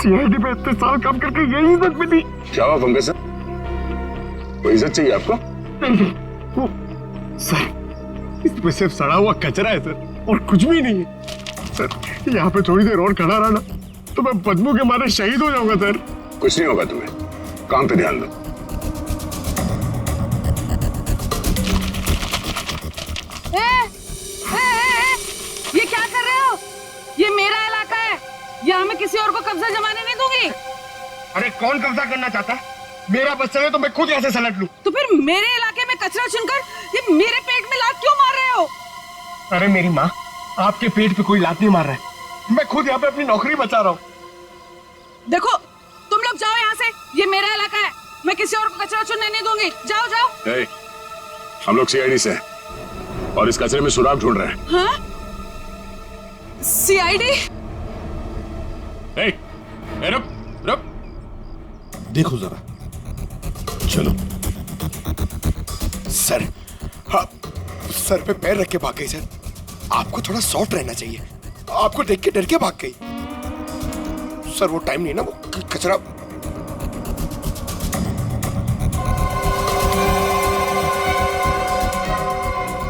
CID में इतने साल काम करके यही इज्जत मिली। क्या हुआ पंकज सर, कोई इज्जत चाहिए आपको? नहीं, वो सर इसमें सिर्फ सड़ा हुआ कचरा है सर, और कुछ भी नहीं है सर। यहाँ पे थोड़ी देर और खड़ा रहा ना तो मैं बदबू के मारे शहीद हो जाऊंगा सर। कुछ नहीं होगा तुम्हें, काम पे ध्यान दो। ये क्या कर रहे हो? ये मेरा इलाका है, यहाँ मैं किसी और को कब्जा जमाने नहीं दूंगी। अरे कौन कब्जा करना चाहता है? मेरा बस चले तो मैं खुद यहाँ से सलट लूं। तो फिर मेरे इलाके में कचरा चुनकर ये मेरे पेट में लात क्यों मार रहे हो? अरे मेरी माँ, आपके पेट पे कोई लात नहीं मार रहा है, मैं खुद यहाँ पे अपनी नौकरी बचा रहा हूँ। देखो तुम लोग जाओ यहाँ से, ये मेरा इलाका है, मैं किसी और को कचरा चुनने नहीं दूंगी। जाओ जाओ। हम लोग सीआईडी से हैं और इस कचरे में सुराग ढूंढ रहे हैं। हाँ? सीआईडी? रुक रुक, देखो जरा, चलो। सर, हाँ, सर पे पैर रख के भाग गई सर। आपको थोड़ा सॉफ्ट रहना चाहिए, आपको देख के डर के भाग गई सर। वो टाइम नहीं ना, वो कचरा।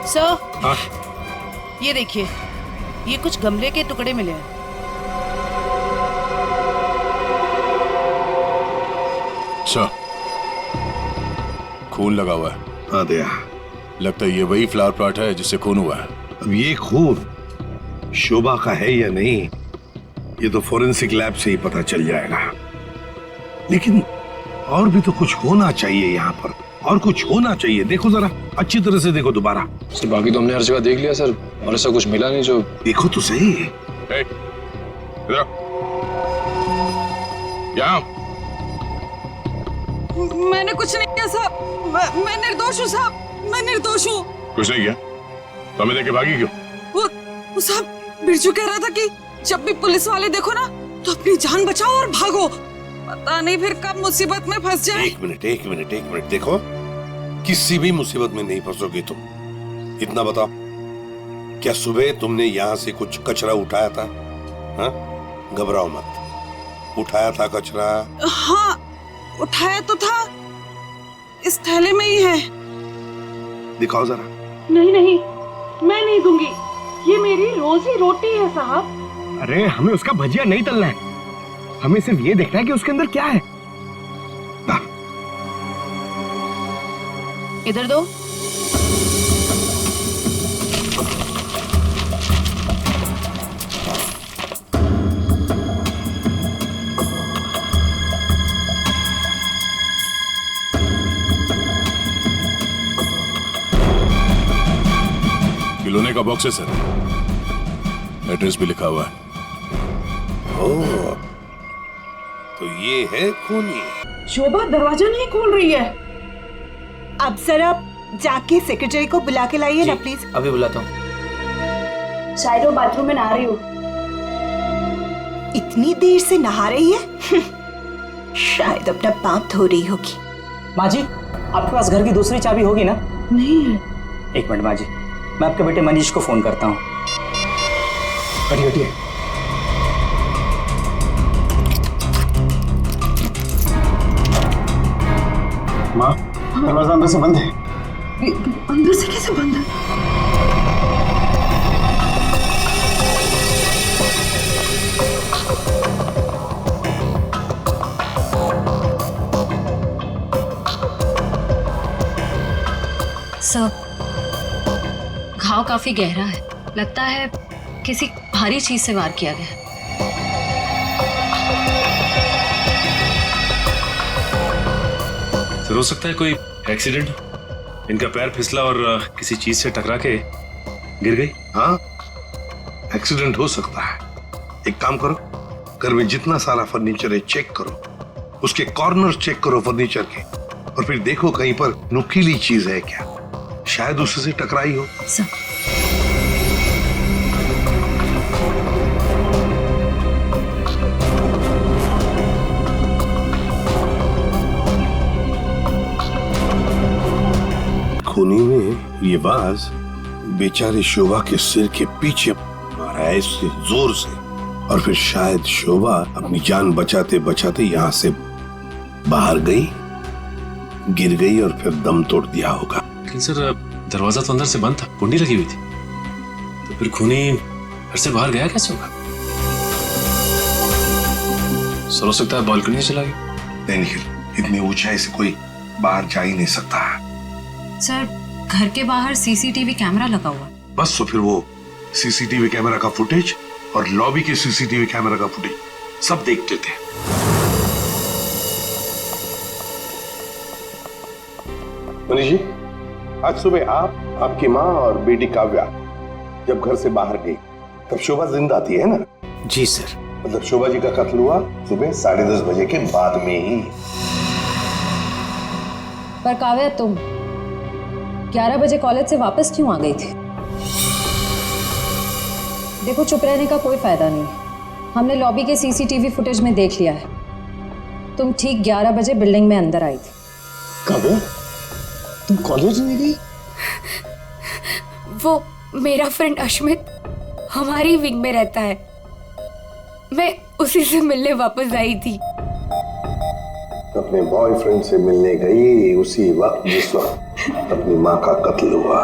सर, हाँ? ये देखिए, ये कुछ गमले के टुकड़े मिले हैं। सर, खून लगा हुआ है। हाँ दया, लगता है ये वही फ्लावर प्लॉट है जिससे खून हुआ है। अब ये खून शोभा का है या नहीं, ये तो फोरेंसिक लैब से ही पता चल जाएगा। लेकिन और भी तो कुछ होना चाहिए यहाँ पर, और कुछ होना चाहिए। देखो जरा, अच्छी तरह से देखो दोबारा। सर बाकी तो हमने हर जगह देख लिया सर, और ऐसा कुछ मिला नहीं। जो देखो तो सही। यहाँ मैंने कुछ नहीं किया साहब, मैं निर्दोष हूँ साहब, मैं निर्दोष हूँ। कुछ नहीं किया तो हमें देखे भागी क्यों? वो साहब बिरजू कह रहा था कि जब भी पुलिस वाले देखो ना तो अपनी जान बचाओ और भागो, पता नहीं फिर कब मुसीबत में फंस जाए। एक मिनट देखो, किसी भी मुसीबत में नहीं फंसोगे तुम। इतना बताओ, क्या सुबह तुमने यहाँ से कुछ कचरा उठाया था? हाँ, घबराओ मत, उठाया था कचरा? हाँ उठाया तो था, इस थैले में ही है। दिखाओ जरा। नहीं नहीं, मैं नहीं दूंगी, ये मेरी रोजी रोटी है साहब। अरे हमें उसका भजिया नहीं तलना है, हमें सिर्फ ये देखना है कि उसके अंदर क्या है। इधर दो। खिलौने का बॉक्स है सर, एड्रेस भी लिखा हुआ है। ओह, तो ये है खूनी। शोभा दरवाजा नहीं खोल रही है। अब सर आप जाके सेक्रेटरी को बुला के लाइए ना प्लीज। अभी बुलाता हूँ। शायद वो बाथरूम में नहा रही हो। इतनी देर से नहा रही है? शायद अपना पाप धो रही होगी। माँ जी, आपके पास घर की दूसरी चाबी होगी ना? नहीं है। एक मिनट माँ जी, मैं आपके बेटे मनीष को फोन करता हूँ। हटिए। माँ, दरवाजा अंदर से बंद है। अंदर से कैसे बंद है? सर, घाव काफी गहरा है, लगता है किसी भारी चीज से वार किया गया। हो सकता है कोई एक्सीडेंट, इनका पैर फिसला और किसी चीज से टकरा के गिर गई। हाँ, एक्सीडेंट हो सकता है। एक काम करो, घर में जितना सारा फर्नीचर है चेक करो, उसके कॉर्नर चेक करो फर्नीचर के, और फिर देखो कहीं पर नुकीली चीज है क्या, शायद उससे टकराई हो। खूनी में ये बाज बेचारे शोभा के सिर के पीछे मारा है इससे जोर से, और फिर शायद शोभा अपनी जान बचाते बचाते यहां से बाहर गई, गिर गई और फिर दम तोड़ दिया होगा। लेकिन सर दरवाजा तो अंदर से बंद था, कुंडी लगी हुई थी, तो फिर खूनी घर से बाहर गया कैसे होगा? सर हो सकता है बालकनी से चला गया। नहीं निखिल, इतनी ऊंचाई से कोई बाहर जा ही नहीं सकता। सर घर के बाहर सीसीटीवी कैमरा लगा हुआ। बस तो फिर वो सीसीटीवी कैमरा का फुटेज और लॉबी के सीसीटीवी कैमरा का फुटेज सब देखते थे। मनीष जी, आज सुबह आप, आपकी माँ और बेटी काव्या जब घर से बाहर गई तब शोभा जिंदा थी, है ना? जी सर। मतलब शोभा जी का कत्ल हुआ सुबह 10:30 बजे के बाद में ही। पर काव्या तुम 11 बजे कॉलेज से वापस क्यों आ गई थी? देखो चुप रहने का कोई फायदा नहीं, हमने लॉबी के सीसीटीवी फुटेज में देख लिया है। तुम ठीक 11 बजे बिल्डिंग में अंदर आई थी। काव्या, तुम कॉलेज नहीं गई? वो मेरा फ्रेंड अश्मित हमारी विंग में रहता है, मैं उसी से मिलने वापस आई थी। अपने बॉयफ्रेंड से मिलने गई उसी वक्त जिस वक्त अपनी माँ का कत्ल हुआ।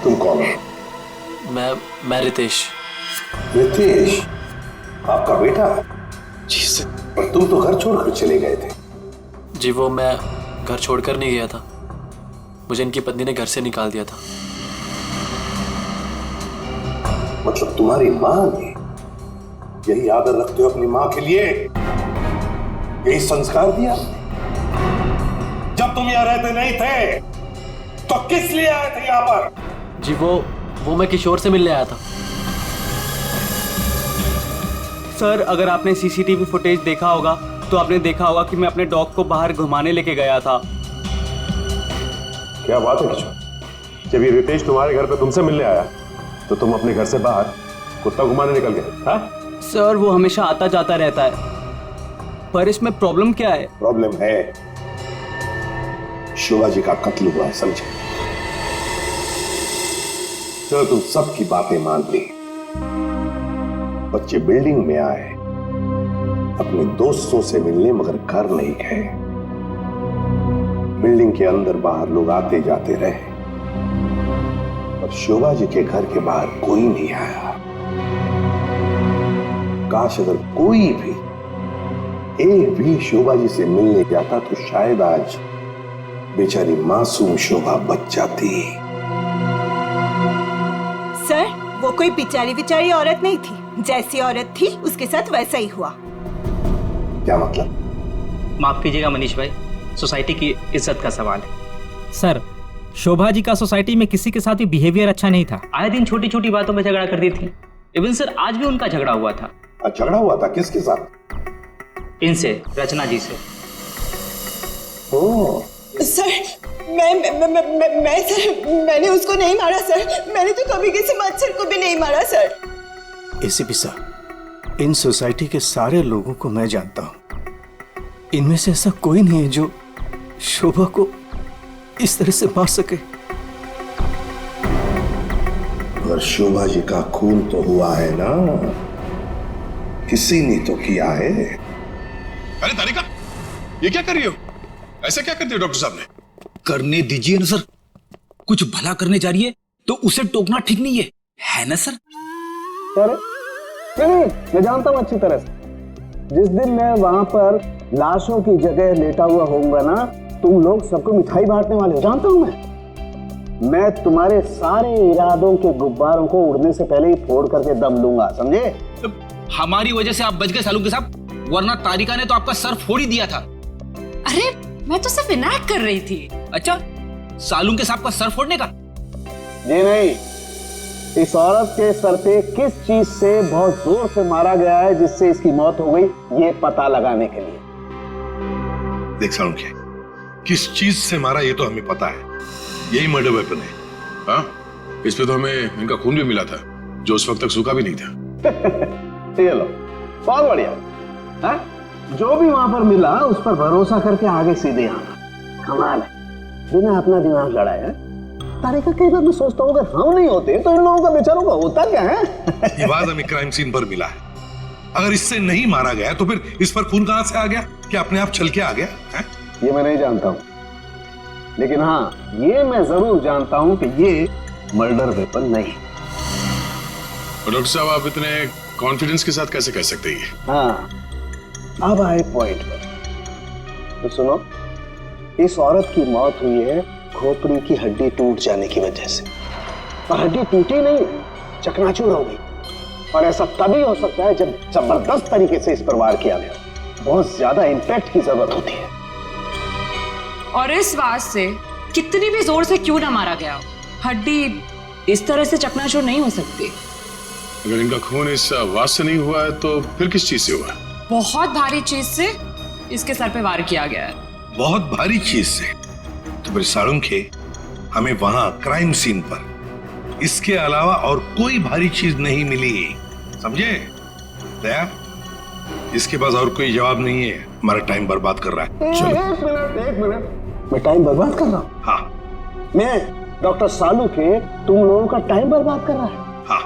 तुम कौन हो? मैं रितेश। रितेश, आपका बेटा? जी सर। पर तुम तो घर छोड़कर चले गए थे। जी वो मैं घर छोड़कर नहीं गया था, मुझे इनकी पत्नी ने घर से निकाल दिया था। मतलब तुम्हारी माँ ने यही आदर रखते हो अपनी माँ के लिए, यही संस्कार दिया? जब तुम यहाँ रहते नहीं थे तो किस लिए आए थे यहाँ पर? जी वो मैं किशोर से मिलने आया था। सर अगर आपने सीसीटीवी फुटेज देखा होगा तो आपने देखा होगा कि मैं अपने डॉग को बाहर घुमाने लेके गया था। क्या बात है किशोर, जब ये रितेश तुम्हारे घर पे तुमसे मिलने आया तो तुम अपने घर से बाहर कुत्ता घुमाने निकल गए? हाँ सर वो हमेशा आता जाता रहता है, पर इसमें प्रॉब्लम क्या है? प्रॉब्लम है शोभा जी का कत्ल हुआ है, समझे? चलो तुम सबकी बातें मान ली, बच्चे बिल्डिंग में आए अपने दोस्तों से मिलने मगर घर नहीं गए। बिल्डिंग के अंदर बाहर लोग आते जाते रहे और शोभा जी के घर के बाहर कोई नहीं आया। काश अगर कोई भी एक भी शोभा जी से मिलने जाता तो शायद आज बेचारी मासूम शोभा बच जाती। सर वो कोई बेचारी औरत नहीं थी, जैसी औरत थी उसके साथ वैसा ही हुआ। क्या मतलब? माफ कीजिएगा मनीष भाई, सोसाइटी की इज्जत का सवाल है। सर शोभा जी का सोसाइटी में किसी के साथ भी बिहेवियर अच्छा नहीं था, आए दिन छोटी छोटी बातों में झगड़ा करती थी। इवन सर आज भी उनका झगड़ा हुआ था। झगड़ा हुआ था? किसके साथ? इनसे, रचना जी से। ओह सर मैं सर मैंने उसको नहीं मारा सर, मैंने तो कभी किसी मच्छर को भी नहीं मारा सर। एसीपी साहब, इन सोसाइटी के सारे लोगों को मैं जानता हूं, इनमें से ऐसा कोई नहीं है जो शोभा को इस तरह से मार सके। और शोभा जी का खून तो हुआ है ना, किसी ने तो किया है। अरे तारिका, ये क्या कर रही हो? ऐसा क्या कर दिया डॉक्टर साहब ने? करने दीजिए ना सर, कुछ भला करने जा रही है तो उसे टोकना ठीक नहीं है ना सर? अरे नहीं, मैं जानता हूं अच्छी तरह से। जिस दिन मैं वहां पर लाशों की जगह लेटा हुआ होऊंगा ना, तुम लोग सबको मिठाई बांटने वाले हो, जानता हूं मैं तुम्हारे सारे इरादों के गुब्बारों को उड़ने से पहले ही फोड़ करके दम लूंगा, समझे? हमारी वजह से आप बच गए सालू के साहब, वरना तारिका ने तो आपका सर फोड़ ही दिया था। अरे मैं तो सिर्फ इनाक कर रही थी। अच्छा, सालू के साहब का सर फोड़ने का? जी नहीं, इस औरत के सर पे किस चीज से बहुत जोर से मारा गया है जिससे इसकी मौत हो गई, ये पता लगाने के लिए। देख सालुंखे, किस चीज से मारा ये तो हमें पता है, यही मर्डर वेपन है। हाँ, इस पे तो हमें इनका खून भी मिला था जो उस वक्त तक सूखा भी नहीं था। ये लो, बहुत बढ़िया। हाँ? जो भी वहां पर मिला उस पर भरोसा करके आगे सीधे आना, कमाल है, बिना अपना दिमाग लड़ाए। तारिका, कई बार मैं सोचता हूँ अगर हम नहीं होते तो इन लोगों का बेचारों का होता क्या है? ये बात हमें क्राइम सीन पर मिला है। अगर इससे नहीं मारा गया तो फिर इस पर खून कहां से आ गया? क्या अपने आप चल के आ गया है? ये मैं नहीं जानता हूँ, लेकिन हाँ ये मैं जरूर जानता हूँ कि ये मर्डर वेपन नहीं। डॉक्टर साहब, आप इतने कॉन्फिडेंस के साथ कैसे कह सकते हैं? हाँ, अब आए पॉइंट पर। तो सुनो, इस औरत की मौत हुई है खोपड़ी की हड्डी टूट जाने की वजह से। और हड्डी टूटी नहीं, चकनाचूर हो गई। और ऐसा तभी हो सकता है जब जबरदस्त तरीके से इस पर वार किया गया। बहुत ज्यादा इंपैक्ट की जरूरत होती है। और इस बात से कितनी भी जोर से क्यों ना मारा गया, हड्डी इस तरह से चकनाचूर नहीं हो सकती। अगर इनका खून इस आवाज से नहीं हुआ है तो फिर किस चीज से हुआ है? बहुत भारी चीज से इसके सर पे वार किया गया है। बहुत भारी चीज से? तो फिर साळुंखे, हमें वहां क्राइम सीन पर इसके अलावा और कोई भारी चीज नहीं मिली, समझे? दया, इसके पास और कोई जवाब नहीं है, हमारा टाइम बर्बाद कर रहा है। एक मिनट, मैं टाइम बर्बाद कर रहा हूँ? हाँ। मैं डॉक्टर साळुंखे तुम लोगों का टाइम बर्बाद कर रहा है? हाँ।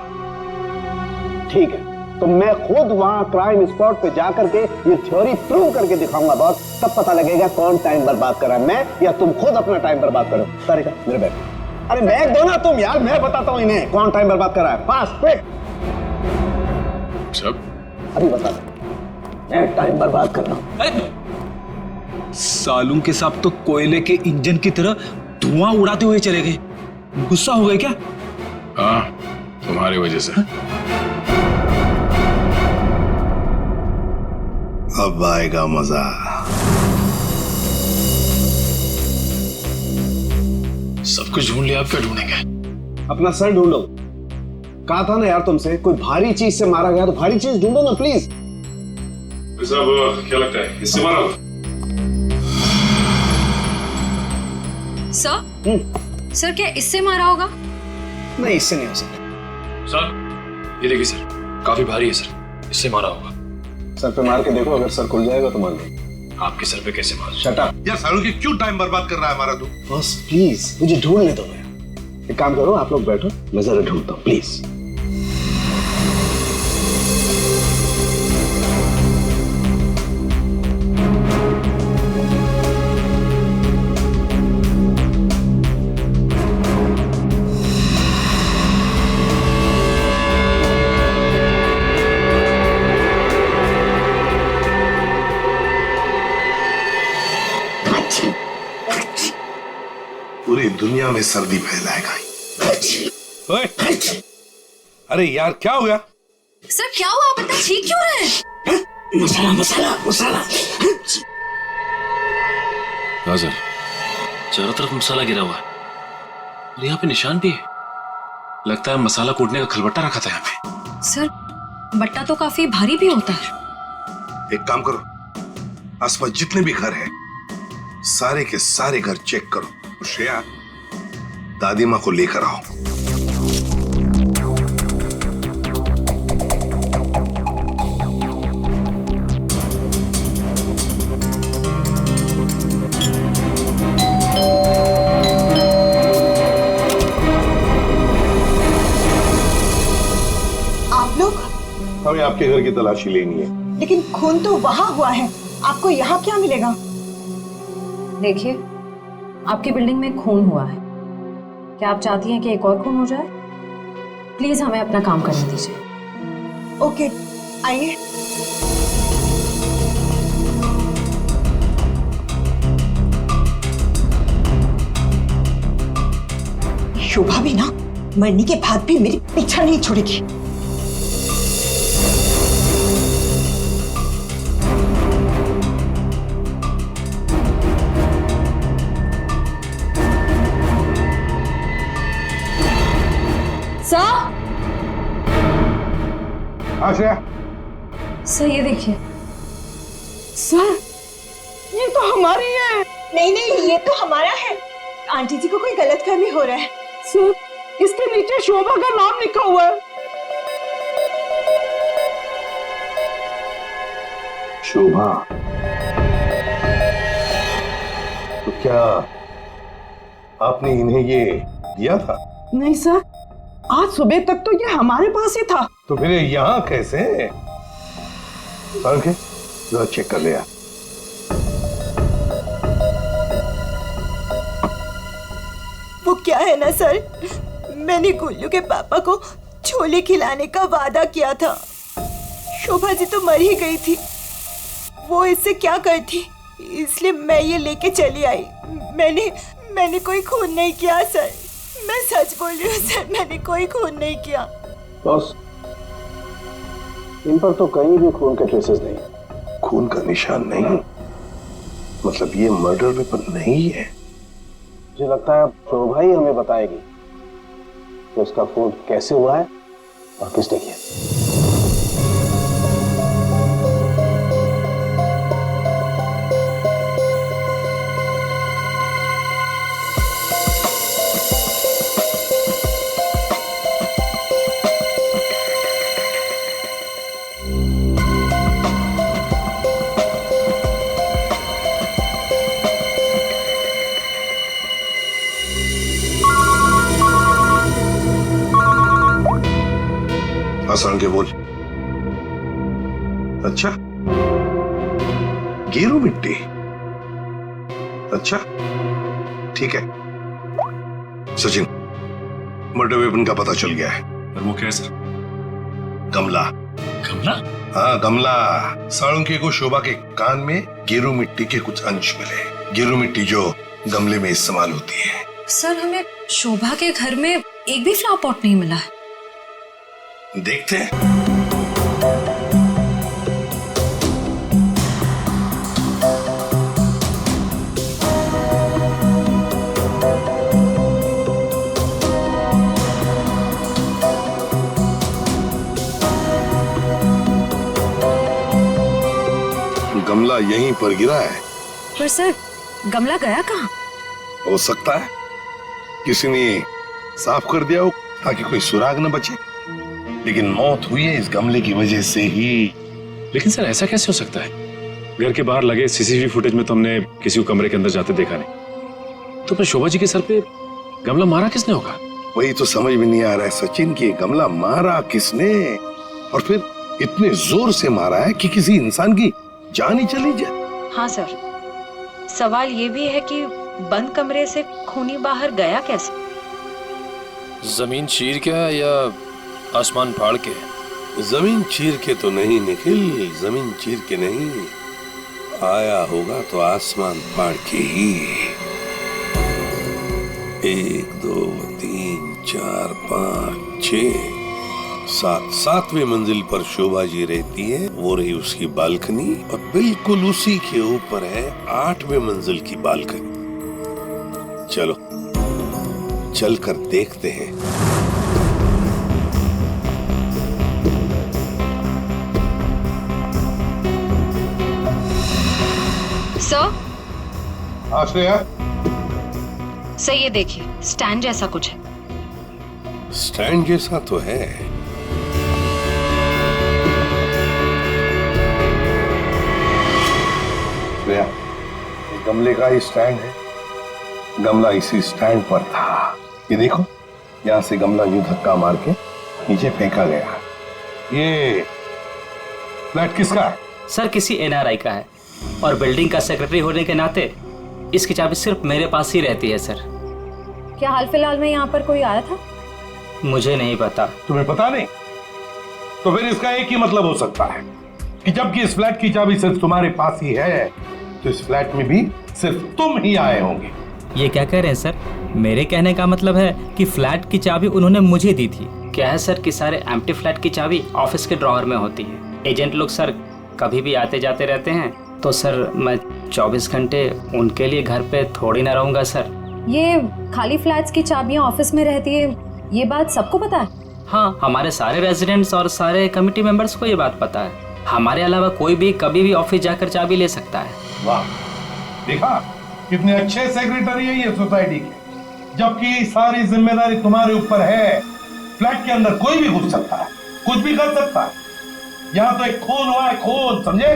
ठीक है, तो मैं खुद वहां क्राइम स्पॉट पे जाकर के ये थ्योरी प्रूव करके दिखाऊंगा बॉस। तब पता लगेगा कौन टाइम बर्बाद कर रहा है, मैं या तुम खुद अपना टाइम बर्बाद करो। तारिका, मेरे बैग। अरे बैग दो ना तुम यार, मैं बताता हूँ इन्हें कौन टाइम बर्बाद कर रहा है। Fast quick. सब अभी बता दो, मैं टाइम बर्बाद कर रहा हूँ। सालूंखे साहब तो कोयले के इंजन की तरह धुआं उड़ाते हुए चले गए। गुस्सा हो गए क्या? हाँ, तुम्हारी वजह से। अब आएगा मजा। सब कुछ ढूंढ लिया, आप क्या ढूंढेंगे? अपना सर ढूंढो। कहा था ना यार तुमसे, कोई भारी चीज से मारा गया तो भारी चीज ढूंढो ना प्लीज। साहब, क्या लगता है इससे मारा होगा? सर क्या इससे मारा होगा? नहीं, इससे नहीं हो सकता। सर, ये देखिए सर, काफी भारी है सर, इससे मारा होगा। सर पे मार के देखो, अगर सर खुल जाएगा तो मान लो। आपके सर पे कैसे मार? Shut up. यार साळुंखे, क्यों टाइम बर्बाद कर रहा है हमारा तू? बॉस प्लीज मुझे ढूंढने दो। एक काम करो, आप लोग बैठो, मैं जरा ढूंढता हूँ प्लीज। पूरी दुनिया में सर्दी फैलाएगा। ओए, अरे यार क्या हो गया? सर क्या हुआ, आप इतना चीख क्यों रहे हैं? मसाला मसाला मसाला। हाँ सर, चारों तरफ मसाला गिरा हुआ है और यहाँ पे निशान भी है। लगता है मसाला कूटने का खलबट्टा रखा था यहाँ पे। सर बट्टा तो काफी भारी भी होता है। एक काम करो, आसपास जितने भी घर हैं, सारे के सारे घर चेक करो। श्रेया, दादी माँ को लेकर आओ। आप लोग? हमें आपके घर की तलाशी लेनी है। लेकिन खून तो वहां हुआ है, आपको यहाँ क्या मिलेगा? देखिए, आपकी बिल्डिंग में खून हुआ है। क्या आप चाहती हैं कि एक और खून हो जाए? प्लीज हमें अपना काम करने दीजिए। ओके, आइए। शोभा भी ना मरने के बाद भी मेरी पीछा नहीं छोड़ेगी। आश्रया, सर ये देखिए। सर ये तो हमारी है। नहीं नहीं, ये तो हमारा है। आंटी जी को कोई गलतफहमी हो रहा है। सर इसके नीचे शोभा का नाम लिखा हुआ है। शोभा? तो क्या आपने इन्हें ये दिया था? नहीं सर, आज सुबह तक तो ये हमारे पास ही था। तो फिर ये यहाँ कैसे? के जरा चेक कर लिया। वो क्या है ना सर, मैंने गुल्लू के पापा को छोले खिलाने का वादा किया था। शोभा जी तो मर ही गई थी, वो इससे क्या करती, इसलिए मैं ये लेके चली आई। मैंने कोई खून नहीं किया सर, मैं सच बोल रही हूँ सर, मैंने कोई खून नहीं किया। बॉस, इन पर तो कहीं भी खून के ट्रेसेस नहीं है। खून का निशान नहीं? मतलब ये मर्डर वेपन नहीं है? मुझे लगता है अब शोभा ही हमें बताएगी कि उसका खून कैसे हुआ है और किसने किया। आसान के बोल। अच्छा, गेरू मिट्टी। अच्छा ठीक है सचिन, मर्डर वेपन का पता चल गया है। पर वो क्या है सर? गमला। गमला? हाँ गमला। साळुंके को शोभा के कान में गेरू मिट्टी के कुछ अंश मिले। गेरू मिट्टी जो गमले में इस्तेमाल होती है। सर, हमें शोभा के घर में एक भी फ्लावर पॉट नहीं मिला है। देखते हैं। गमला यहीं पर गिरा है। पर सर, गमला गया कहाँ? हो सकता है किसी ने साफ कर दिया हो ताकि कोई सुराग न बचे, लेकिन मौत हुई है इस गमले की वजह से ही। लेकिन सर ऐसा कैसे हो सकता है? घर के बाहर लगे सीसीटीवी फुटेज में तो हमने किसी को कमरे के अंदर जाते देखा नहीं। तो फिर शोभा जी के सर पे गमला मारा किसने होगा? वही तो समझ में नहीं आ रहा है सचिन कि गमला मारा किसने, और फिर इतने जोर से मारा है कि किसी इंसान की जान ही चली जाए। हाँ सर, सवाल ये भी है कि बंद कमरे से खूनी बाहर गया कैसे? जमीन चीर के या आसमान फाड़ के? जमीन चीर के तो नहीं निखिल, जमीन चीर के नहीं, आया होगा तो आसमान फाड़ के ही। 1 2 3 4 5 6 7 7वीं मंजिल पर शोभा जी रहती है। वो रही उसकी बालकनी, और बिल्कुल उसी के ऊपर है 8वीं मंजिल की बालकनी। चलो चलकर देखते हैं। सर, आश्रया, सर ये देखिए, स्टैंड जैसा कुछ है। स्टैंड जैसा तो है। गमले का ही स्टैंड है। गमला इसी स्टैंड पर था। ये देखो, यहाँ से गमला यूं धक्का मार के नीचे फेंका गया। ये फ्लैट किसका है? सर, किसी एनआरआई का है, और बिल्डिंग का सेक्रेटरी होने के नाते इसकी चाबी सिर्फ मेरे पास ही रहती है। सर, क्या हाल फिलहाल में यहाँ पर कोई आया था? मुझे नहीं पता। तुम्हें पता नहीं? तो फिर इसका एक ही मतलब हो सकता है कि जबकि इस फ्लैट की चाबी सिर्फ तुम्हारे पास ही है, तो इस फ्लैट में भी सिर्फ तुम ही आए होंगे। ये क्या कह रहे हैं सर? मेरे कहने का मतलब है कि फ्लैट की चाबी उन्होंने मुझे दी थी। क्या है सर कि सारे एम्प्टी फ्लैट की चाबी ऑफिस के ड्रॉअर में होती है। एजेंट लोग सर कभी भी आते जाते रहते हैं, तो सर मैं 24 घंटे उनके लिए घर पे थोड़ी ना रहूंगा सर। ये खाली फ्लैट्स की चाबियां ऑफिस में रहती है, ये बात सबको पता है? हाँ, हमारे सारे रेजिडेंट्स और सारे कमिटी मेंबर्स को ये बात पता है। हमारे अलावा कोई भी कभी भी ऑफिस जाकर चाबी ले सकता है। वाह, देखा कितने अच्छे सेक्रेटरी है ये सोसाइटी के। जबकि सारी जिम्मेदारी तुम्हारे ऊपर है। फ्लैट के अंदर कोई भी घुस सकता है, कुछ भी कर सकता है। यहाँ तो एक खून हुआ है, खून, समझे?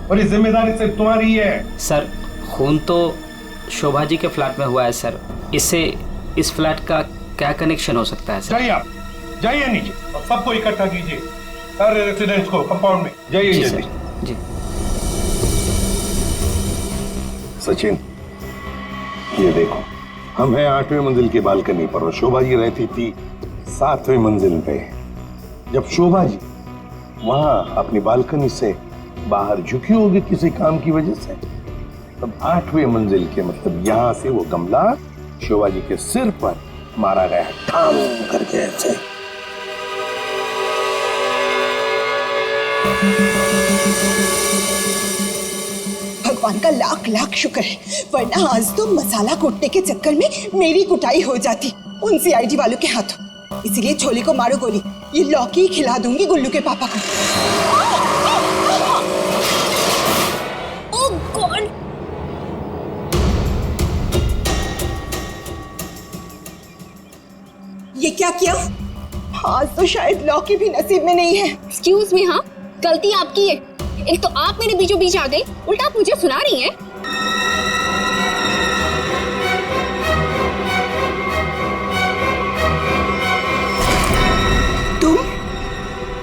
और ये जिम्मेदारी सिर्फ तुम्हारी है। सर, खून तो शोभा जी के फ्लैट में हुआ है सर। इससे इस फ्लैट का क्या कनेक्शन हो सकता है सर? जाइए आप, जाइए नीचे और सबको इकट्ठा कीजिए, सारे रेसिडेंट्स को कंपाउंड में। जाइए जी जल्दी। सर। जी सचिन, ये देखो, हम हैं 8वें मंजिल की बालकनी पर और शोभा जी रहती थी 7वें मंजिल पे। जब शोभा जी वहां अपनी बालकनी से बाहर झुकी होगी किसी काम की वजह से, तब 8वें मंजिल के मतलब यहां से वो गमला शोभा जी के सिर पर मारा गया, ठाम करके ऐसे। भगवान का लाख लाख शुक्र है, वरना आज तो मसाला कूटने के चक्कर में मेरी कुटाई हो जाती उन सीआईडी वालों के हाथों। इसीलिए छोले को मारो गोली, ये लौकी खिला दूंगी गुल्लू के पापा को। ओह गॉड! ये क्या किया? आज तो शायद लौकी भी नसीब में नहीं है। एक्सक्यूज मी, हाँ गलती आपकी है। एक तो आप मेरे बीचों बीच आ गई, उल्टा आप मुझे सुना रही हैं।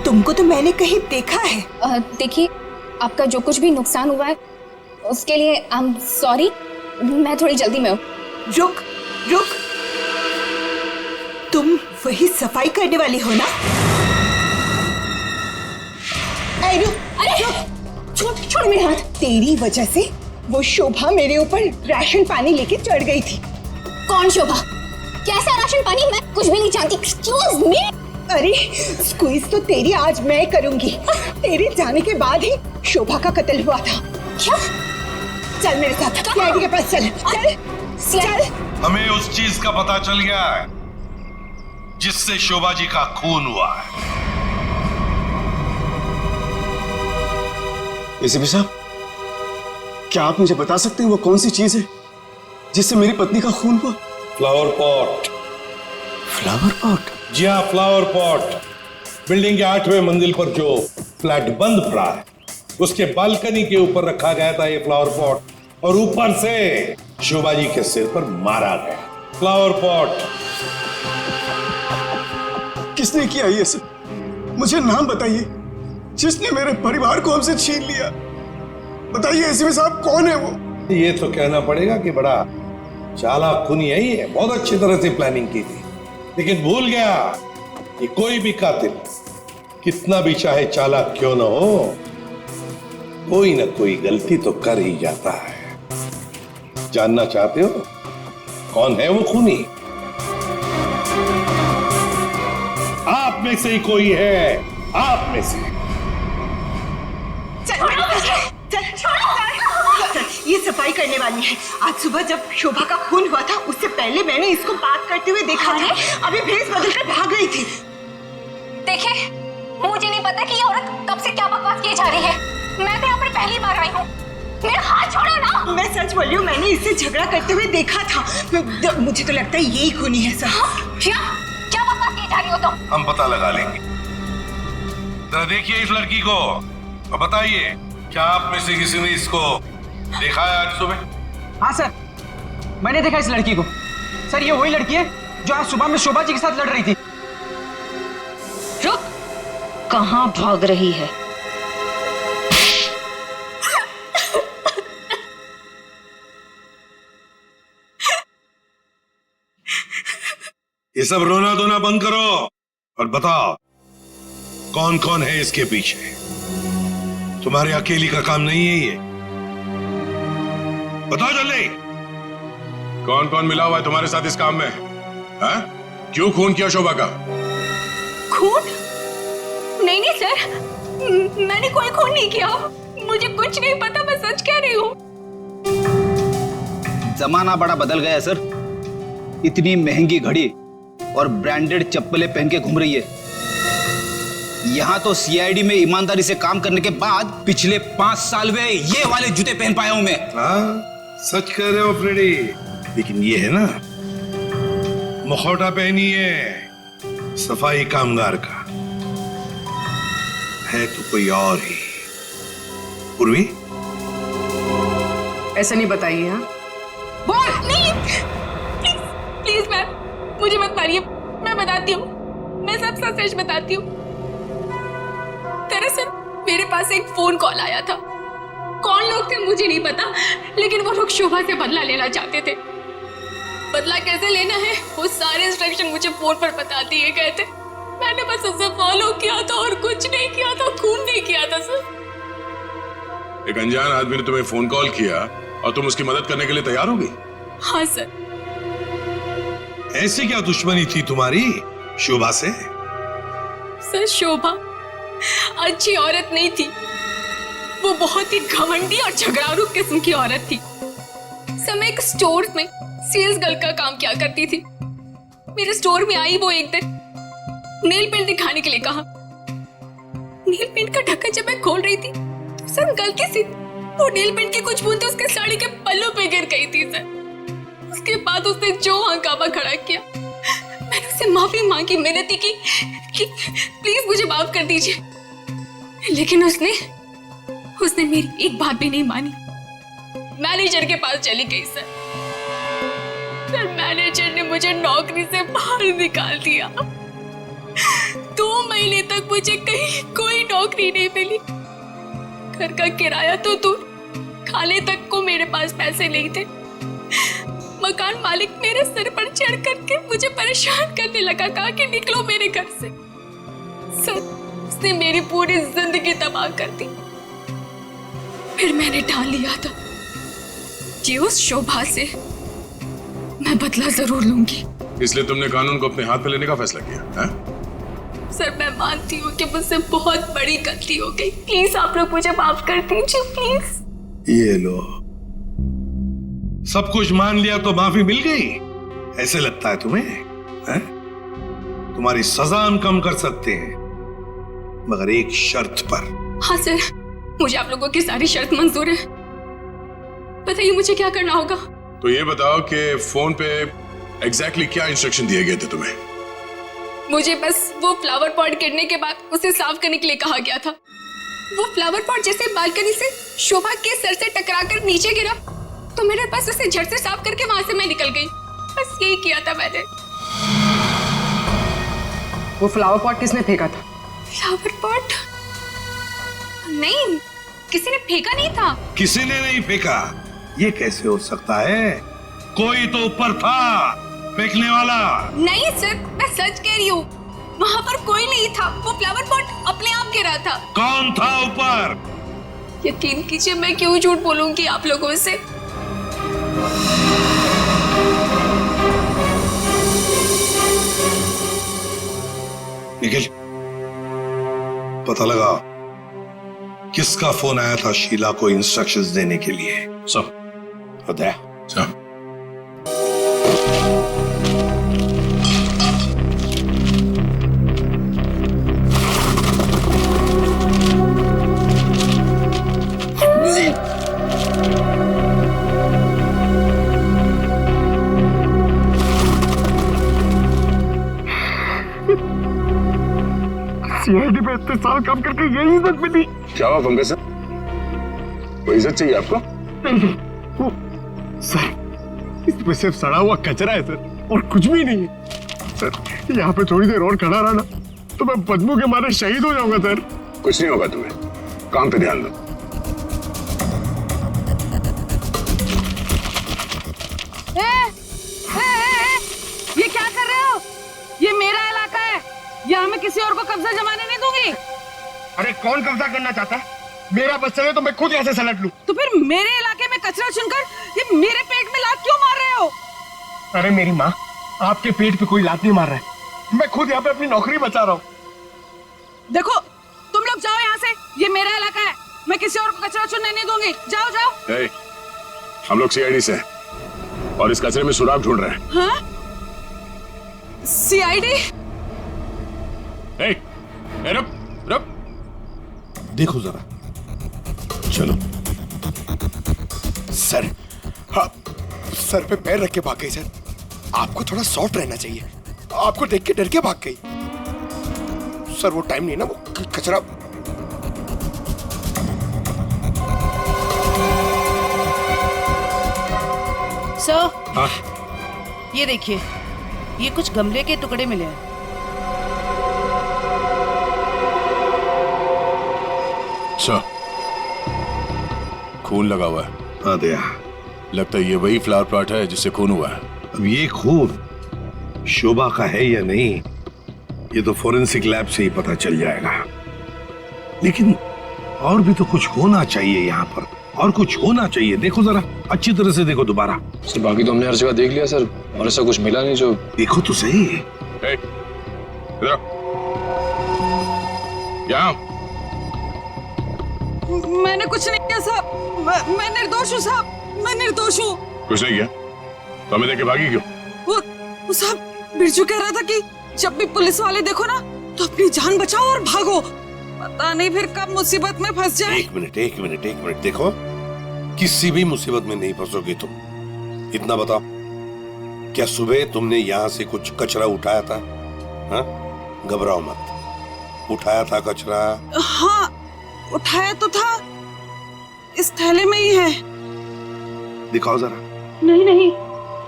तुमको तो मैंने कहीं देखा है। देखिए, आपका जो कुछ भी नुकसान हुआ है उसके लिए आई एम सॉरी। मैं थोड़ी जल्दी में हूँ। रुक रुक, तुम वही सफाई करने वाली हो ना? अरे छोड़ मेरे हाथ। तेरी वजह से वो शोभा मेरे ऊपर राशन पानी लेके चढ़ गई थी। कौन शोभा? कैसा राशन पानी? मैं कुछ भी नहीं जानती। Excuse me. अरे स्क्वीज तो तेरी आज मैं करूंगी। तेरे जाने के बाद ही शोभा का कत्ल हुआ था। क्या? चल मेरे साथ सीआईडी के पास चल। चल। हमें उस चीज का पता चल गया है जिससे शोभा जी का खून हुआ है। एसीपी साहब, क्या आप मुझे बता सकते हैं वो कौन सी चीज है जिससे मेरी पत्नी का खून हुआ? Flower pot. Flower pot? जी हाँ, फ्लावर पॉट। बिल्डिंग के 8वें मंजिल पर जो फ्लैट बंद पड़ा है उसके बालकनी के ऊपर रखा गया था ये फ्लावर पॉट और ऊपर से शोभा जी के सिर पर मारा गया। फ्लावर पॉट किसने किया ये सब? मुझे नाम बताइए जिसने मेरे परिवार को हमसे छीन लिया। बताइए एसीपी साहब, कौन है वो? ये तो कहना पड़ेगा कि बड़ा चालाक खूनी है ये, बहुत अच्छी तरह से प्लानिंग की थी, लेकिन भूल गया कि कोई भी कातिल कितना भी चाहे चालाक क्यों ना हो, कोई ना कोई गलती तो कर ही जाता है। जानना चाहते हो कौन है वो खूनी? आप में से ही कोई है, आप में से। ये सफाई करने वाली है। आज सुबह जब शोभा का खून हुआ था उससे पहले मैंने इसको बात करते हुए देखा था। अभी भेस बदलकर भाग गई थी। देखिए, मुझे नहीं पता कि ये औरत कब से क्या बकवास की जा रही है। मैं तो यहाँ पर पहली बार आई हूँ। मेरा हाथ छोड़ो ना। मैं सच बोल रही हूँ, मैंने इससे झगड़ा करते हुए देखा था। मुझे तो लगता है यही खूनी है सर। क्या बकवास की जा रही हो तुम? हम पता लगा लेंगे। जरा देखिए इस लड़की को और बताइए, क्या आप में से किसी ने इसको देखा है आज सुबह? हाँ सर, मैंने देखा इस लड़की को। सर, ये वही लड़की है जो आज सुबह में शोभा जी के साथ लड़ रही थी। रुक, कहाँ भाग रही है? ये सब रोना धोना बंद करो और बताओ कौन कौन है इसके पीछे। तुम्हारे अकेली का काम नहीं है ये, बताओ जल्दी। कौन कौन मिला हुआ है तुम्हारे साथ इस काम में? हाँ? क्यों खून किया शोभा का? खून? नहीं सर, मैंने कोई खून नहीं किया। मुझे कुछ नहीं पता, मैं सच कह रही हूँ। जमाना बड़ा बदल गया है सर। इतनी महंगी घड़ी और ब्रांडेड चप्पलें पहन के घूम रही है। यहाँ तो सीआईडी में ईमानदारी से काम करने के बाद पिछले 5 साल में ये वाले जूते पहन पाया हूं मैं। हाँ, सच कह रहे हो फ्रेडी। लेकिन ये है ना, मुखौटा पहनी है सफाई कामगार का, है तो कोई और ही। पूर्वी, ऐसा नहीं बताइए। हाँ, बोल सच बताती हूँ। दरअसल मेरे पास एक फोन कॉल आया था। कौन लोग थे मुझे नहीं पता, लेकिन वो लोग शोभा से बदला लेना चाहते थे। बदला कैसे लेना है वो सारे इंस्ट्रक्शन मुझे फोन पर बता दिए गए थे। मैंने बस उसे फॉलो किया था और कुछ नहीं किया था, खून नहीं किया था सर। एक अनजान आदमी ने तुम्हें फोन कॉल किया और तुम उसकी मदद करने के लिए तैयार हो गई? हाँ सर। ऐसी क्या दुश्मनी थी तुम्हारी शोभा से? सर शोभा अच्छी औरत नहीं थी, वो बहुत ही घमंडी और झगड़ालू किस्म की औरत थी। समय एक स्टोर में सेल्स गर्ल का काम किया करती थी। मेरे स्टोर में आई वो एक दिन, नेल पेंट दिखाने के लिए कहा। नेल पेंट का ढक्कन जब मैं खोल रही थी तो सर गलती से वो नेल पेंट की कुछ बूंदें उसके साड़ी के पल्लू पे गिर गई थी सर। उसके बाद उसने जो हंगामा खड़ा किया, मैंने उससे माफी मांगी, मिन्नती की कि प्लीज मुझे माफ कर दीजिए, लेकिन उसने मेरी एक बात भी नहीं मानी। मैनेजर के पास चली गई सर। मैनेजर ने मुझे नौकरी से बाहर निकाल दिया। 2 महीने तक मुझे कहीं कोई नौकरी नहीं मिली। घर का किराया तो दूर, खाने तक को मेरे पास पैसे नहीं थे। मकान मालिक मेरे सिर पर चढ़ करके मुझे परेशान करने लगा, कहा कि निकलो मेरे घर से। सर उसने मेरी पूरी जिंदगी तबाह कर दी। फिर मैंने ठान लिया था कि उस शोभा से मैं बदला जरूर लूंगी। इसलिए तुमने कानून को अपने हाथ में लेने का फैसला किया है? सर मैं मानती हूँ कि मुझसे बहुत बड़ी गलती हो गई। प्लीज आप लोग मुझे माफ कर दीजिए प्लीज। ये लो, सब कुछ मान लिया तो माफी मिल गई? ऐसे लगता है तुम्हें? है? तुम्हारी सजा हम कम कर सकते हैं, मगर एक शर्त पर। हाँ सर, मुझे आप लोगों की सारी शर्त मंजूर है। बताइए मुझे क्या करना होगा? तो ये बताओ कि फोन पे एग्जैक्टली क्या इंस्ट्रक्शन दिए गए थे तुम्हें? मुझे बस वो फ्लावर पॉट गिरने के बाद उसे साफ करने के लिए कहा गया था। वो फ्लावर पॉट जैसे बालकनी से शोभा के सर से टकराकर नीचे गिरा तो मेरे पास उसे झट से साफ करके वहां से मैं निकल गई। बस यही किया था मैंने। वो फ्लावर पॉट किसने फेंका था? Flower pot? नहीं, किसी ने फेंका नहीं था। किसी ने नहीं फेंका? ये कैसे हो सकता है? कोई तो ऊपर था फेंकने वाला। नहीं सर, मैं सच कह रही हूँ, वहाँ पर कोई नहीं था। वो फ्लावर पॉट अपने आप गिरा था। कौन था ऊपर? यकीन कीजिए, मैं क्यों झूठ बोलूंगी आप लोगों से। निखिल, पता लगा किसका फोन आया था शीला को इंस्ट्रक्शंस देने के लिए? सब बताया? सब। सीआईडी पे इतने साल काम करके यही इज्जत मिली। क्या हुआ पंकज सर? कोई इज्जत चाहिए आपको? वो सर, इसमें सिर्फ सड़ा हुआ कचरा है सर, और कुछ भी नहीं है सर। यहाँ पे थोड़ी देर और खड़ा रहा ना तो मैं बदबू के मारे शहीद हो जाऊंगा सर। कुछ नहीं होगा तुम्हें, काम पे ध्यान दो। ये क्या कर रहे हो? ये मेरा इलाका है, यहाँ मैं किसी और को कब्जा जमाने नहीं दूंगी। अरे कौन कब्जा करना चाहता है? मेरा बस चले तो मैं खुद यहाँ से सलट लूं। तो फिर मेरे इलाके में कचरा चुनकर ये मेरे पेट में लात क्यों मार रहे हो? अरे मेरी माँ, आपके पेट पे कोई लात नहीं मार रहा है, मैं खुद यहाँ पे अपनी नौकरी बचा रहा हूँ। देखो तुम लोग जाओ यहाँ से, ये मेरा इलाका है, मैं किसी और को कचरा चुनने नहीं दूंगी। जाओ जाओ। हम लोग सीआईडी से हैं और इस कचरे में सुराग ढूंढ रहे हैं। हाँ? सीआईडी? रुक रुक, देखो जरा, चलो। सर, आप सर पे पैर रख के भाग गई सर। आपको थोड़ा सॉफ्ट रहना चाहिए, आपको देख के डर के भाग गई। सर वो टाइम नहीं ना, वो कचरा। सर, हाँ? ये देखिए, ये कुछ गमले के टुकड़े मिले हैं। अच्छा, खून लगा हुआ है। हाँ दया, लगता है ये वही फ्लावर प्लॉट है जिससे खून हुआ है। अब ये खून शोभा का है या नहीं, ये तो फोरेंसिक लैब से ही पता चल जाएगा। लेकिन और भी तो कुछ होना चाहिए यहाँ पर, और कुछ होना चाहिए। देखो जरा अच्छी तरह से देखो दोबारा। सर बाकी तो हमने हर जगह देख लिया सर, और ऐसा कुछ मिला नहीं। जो देखो तो सही। मैंने कुछ नहीं किया साहब, मैं निर्दोष हूँ साहब, मैं निर्दोष हूँ। कुछ नहीं किया तो हमें देखे भागी क्यों? वो साहब बिरजू कह रहा था कि जब भी पुलिस वाले देखो ना तो अपनी जान बचाओ और भागो, पता नहीं फिर कब मुसीबत में फंस जाए। एक मिनट देखो, किसी भी मुसीबत में नहीं फंसोगे तुम। इतना बताओ, क्या सुबह तुमने यहाँ से कुछ कचरा उठाया था? हाँ, घबराओ मत, उठाया था कचरा? हाँ उठाया तो था, इस थैले में ही है। दिखाओ जरा। नहीं,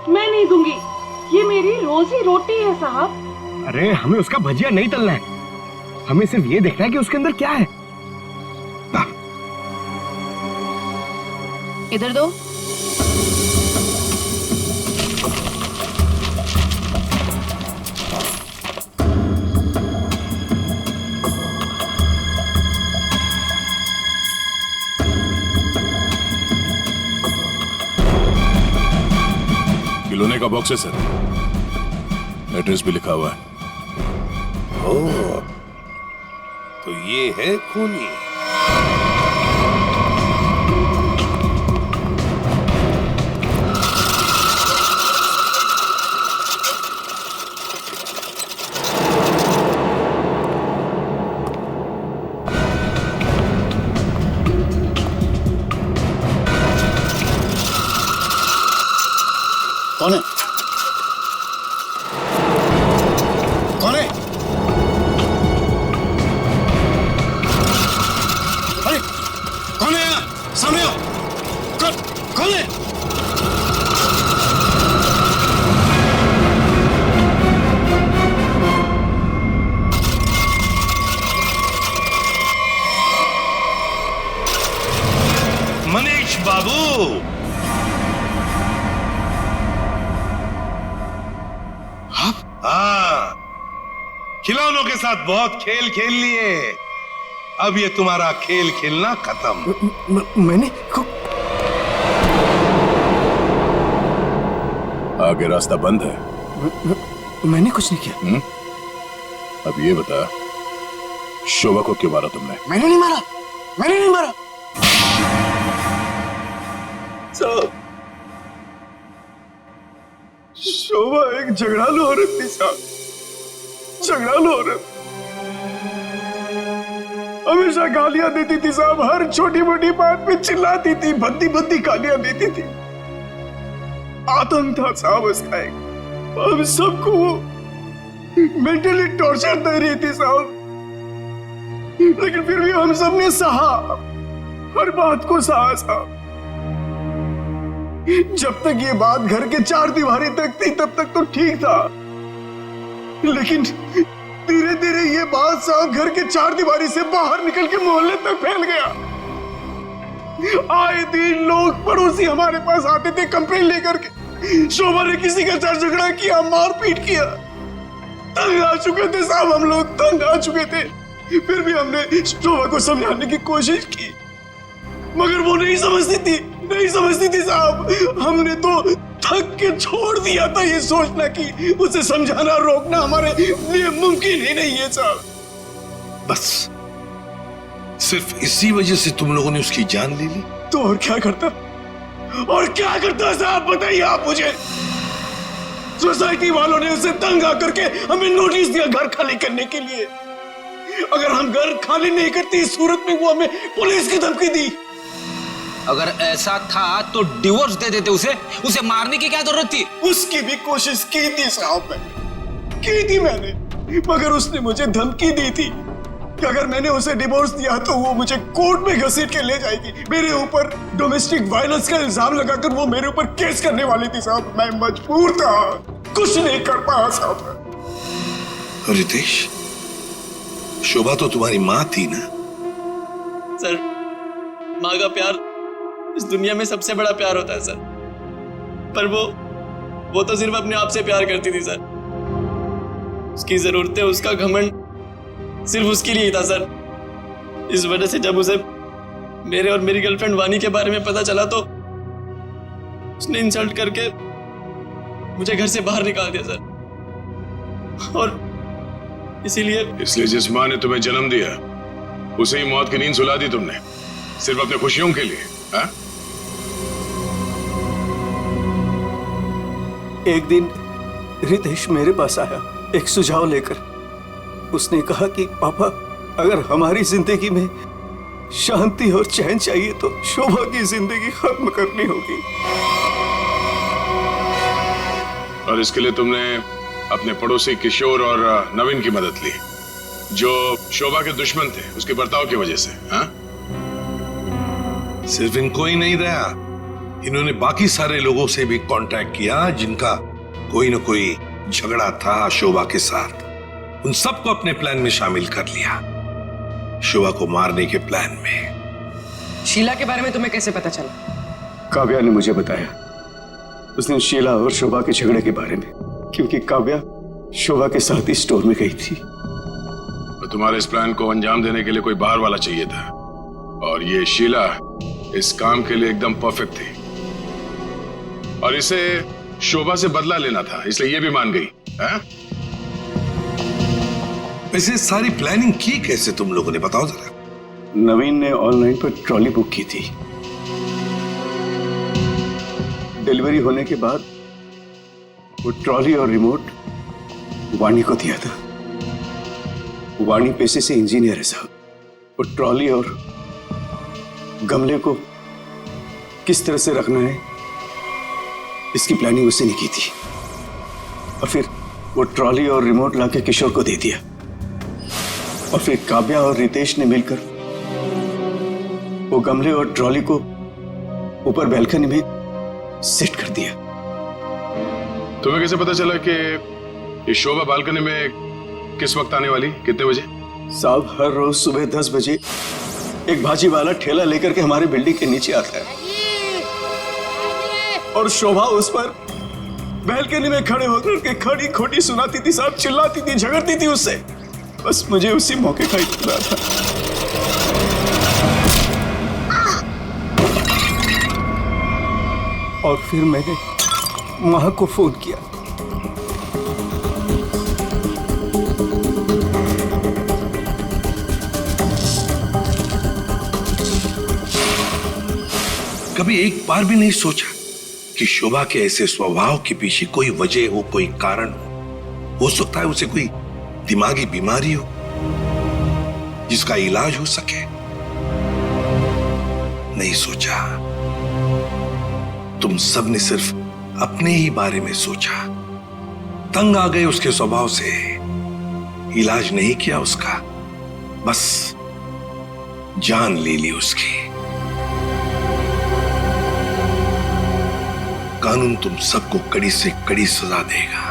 मैं नहीं दूंगी, ये मेरी रोजी रोटी है साहब। अरे हमें उसका भजिया नहीं तलना है, हमें सिर्फ ये देखना है कि उसके अंदर क्या है। इधर दो। खिलौने का बॉक्स है सर, एड्रेस भी लिखा हुआ है। ओह, तो ये है खूनी। कौन है? कौन है? अरे कौन है यहाँ? सामने आओ। कौन है? मनीष बाबू, हाँ, खिलौनों के साथ बहुत खेल खेल लिए, अब ये तुम्हारा खेल खेलना खत्म। मैंने आगे रास्ता बंद है। मैंने कुछ नहीं किया। अब ये बता, शोभा को क्यों मारा तुमने? मैंने नहीं मारा। साहब, शोभा एक झगड़ालू औरत थी साहब, झगड़ालू औरत। हमेशा गालियां देती थी साहब, हर छोटी मोटी बात पे चिल्लाती थी, भद्दी गालियां देती थी। आतंक था साहब उसका एक, हम सबको वो मेंटली टॉर्चर दे रही थी साहब। लेकिन फिर भी हम सबने सहा, हर बात को सहा साहब। जब तक ये बात घर के चार दीवारी तक थी तब तक तो ठीक था, लेकिन धीरे धीरे ये बात साहब घर के चार दीवारी से बाहर निकल के मोहल्ले तक फैल गया। आए दिन लोग पड़ोसी हमारे पास आते थे कंप्लेन लेकर के, शोभा ने किसी के साथ झगड़ा किया, मारपीट किया। तंग आ चुके थे साहब, हम लोग तंग आ चुके थे। फिर भी हमने शोभा को समझाने की कोशिश की, मगर वो नहीं समझती थी साहब। हमने तो थक के छोड़ दिया था ये सोचना कि उसे समझाना रोकना हमारे लिए मुमकिन ही नहीं है साहब। बस सिर्फ इसी वजह से तुम लोगों ने उसकी जान ले ली? तो और क्या करता साहब, बताइए आप मुझे। सोसाइटी वालों ने उसे तंग आकर के हमें नोटिस दिया घर खाली करने के लिए। अगर हम घर खाली नहीं करते इस सूरत में वो हमें पुलिस की धमकी दी। अगर ऐसा था तो डिवोर्स दे देते उसे मारने की क्या जरूरत थी? उसकी भी कोशिश की थी साहब, मैंने, मगर उसने मुझे धमकी दी थी कि अगर मैंने उसे डिवोर्स दिया तो वो मुझे कोर्ट में घसीट के ले जाएगी। मेरे ऊपर डोमेस्टिक वायलेंस का इल्जाम लगाकर वो मेरे ऊपर केस करने वाली थी साहब। मैं मजबूर था, कुछ नहीं कर पाया साहब। रितेश, शोभा तो तुम्हारी माँ थी ना, सर, माँ का प्यार इस दुनिया में सबसे बड़ा प्यार होता है सर। पर वो तो सिर्फ अपने आप से प्यार करती थी सर। उसकी जरूरतें, उसका घमंड सिर्फ उसके लिए ही था सर। इस वजह से जब उसे मेरे और मेरी गर्लफ्रेंड वानी के बारे में पता चला तो उसने इंसल्ट करके मुझे घर से बाहर निकाल दिया सर। और इसलिए जिस माँ ने तुम्हें जन्म दिया उसे ही मौत की नींद सुला दी तुमने, सिर्फ अपने खुशियों के लिए, हाँ? एक दिन रितेश मेरे पास आया एक सुझाव लेकर। उसने कहा कि पापा, अगर हमारी जिंदगी में शांति और चैन चाहिए तो शोभा की जिंदगी खत्म करनी होगी। और इसके लिए तुमने अपने पड़ोसी किशोर और नवीन की मदद ली, जो शोभा के दुश्मन थे उसके बर्ताव की वजह से, हाँ? सिर्फ इनको ही नहीं दया, इन्होंने बाकी सारे लोगों से भी कांटेक्ट किया जिनका कोई न कोई झगड़ा था शोभा के साथ। उन सबको अपने प्लान में शामिल कर लिया, शोभा को मारने के प्लान में। शीला के बारे में तुम्हें कैसे पता चला? काव्या ने मुझे बताया उस दिन शीला और शोभा के झगड़े के बारे में, क्योंकि काव्या शोभा के साथ ही स्टोर में गई थी। तो तुम्हारे इस प्लान को अंजाम देने के लिए कोई बाहर वाला चाहिए था, और ये शीला इस काम के लिए एकदम परफेक्ट थी। और इसे शोभा से बदला लेना था, इसलिए ये भी मान गई, हाँ? वैसे सारी प्लानिंग की कैसे तुम लोगों ने, बताओ जरा। नवीन ने ऑनलाइन पर ट्रॉली बुक की थी। डिलीवरी होने के बाद वो ट्रॉली और रिमोट वाणी को दिया था। वाणी पेशे से इंजीनियर है साहब। वो ट्रॉली और गमले को किस तरह से रखना है इसकी प्लानिंग उसने नहीं की थी। और फिर वो ट्रॉली और रिमोट लाके किशोर को दे दिया। और फिर काव्या और रितेश ने मिलकर वो गमले और ट्रॉली को ऊपर बैल्कनी में सेट कर दिया। तुम्हें कैसे पता चला कि ये शोभा बालकनी में किस वक्त आने वाली, कितने बजे? साहब, हर रोज सुबह 10 बजे एक भाजी वाला ठेला लेकर के हमारे बिल्डिंग के नीचे आता है, और शोभा उस पर बैल्कनी में खड़े होकर के खड़ी खोटी सुनाती थी साहब, चिल्लाती थी, झगड़ती थी उससे। बस मुझे उसी मौके का इंतजार था। और फिर मैंने मां को फोन किया। कभी एक बार भी नहीं सोचा कि शोभा के ऐसे स्वभाव के पीछे कोई वजह हो, कोई कारण हो सकता है उसे कोई दिमागी बीमारी हो जिसका इलाज हो सके। नहीं सोचा। तुम सब ने सिर्फ अपने ही बारे में सोचा, तंग आ गए उसके स्वभाव से, इलाज नहीं किया उसका, बस जान ले ली उसकी। कानून तुम सबको कड़ी से कड़ी सजा देगा।